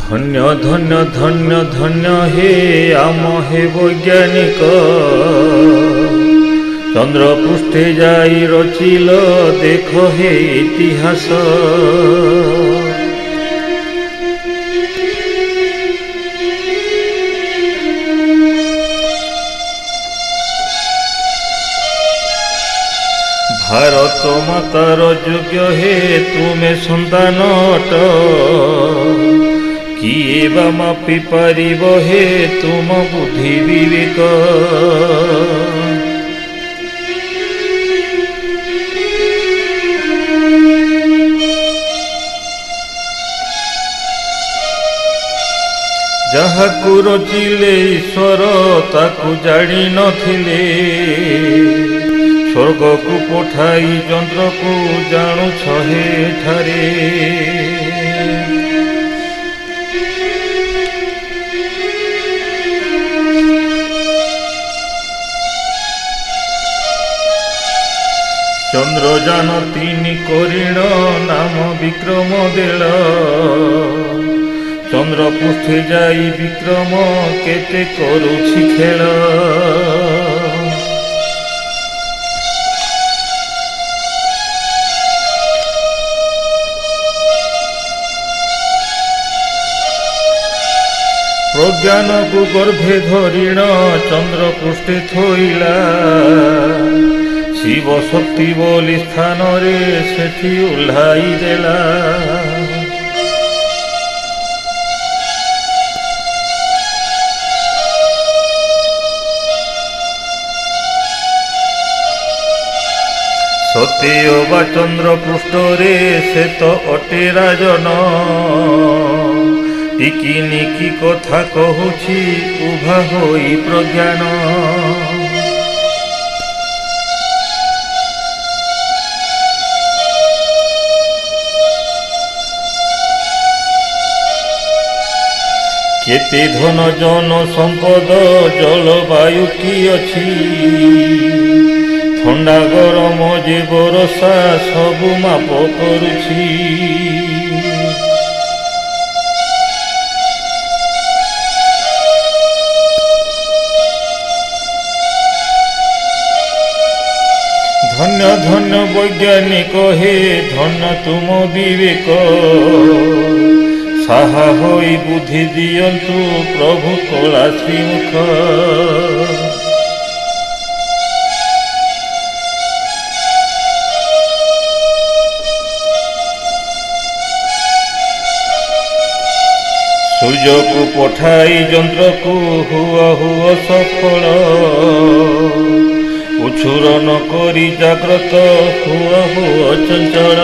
धन्य धन्य धन्य धन्य हे आम हे वैज्ञानिक चंद्र पृष्ठे जाई रचिल देख हे इतिहास। भारत मातार योग्य हे तुमे संतान अट किए बा मापि पारिब हे तुम बुद्धि विवेक। जहाकु रचिले ईश्वर ताकु जानी नथिले स्वर्ग को पठाई चंद्र को जाणु छहे ठारे। चंद्रजान तीन करिण नाम विक्रम देल चंद्र पृष्ठे जाई विक्रम केते करुछि खेल। प्रज्ञान को गर्भे धरिण चंद्र पृष्ठे थोइला शिव शक्ति बोली स्थान रे सेठी उल्हाई देला। सत्य बा चंद्र पृष्ठ रे से तो अटे राजन टिकी निकी कथा कहूछि उभा होई प्रज्ञान। केते धन जन संपद जलवायु की अछि ठंडा गरम जे बरसा सबु माप करुछि। धन्य धन्य वैज्ञानिक हे धन्य तुम विवेक साहा होई बुद्धि दियंतु प्रभु कला श्रीमुख। सूर्य को पठाई यंत्र को हुआ हुआ सफल उछुर न करी जाग्रत हुआ हुआ चंचल।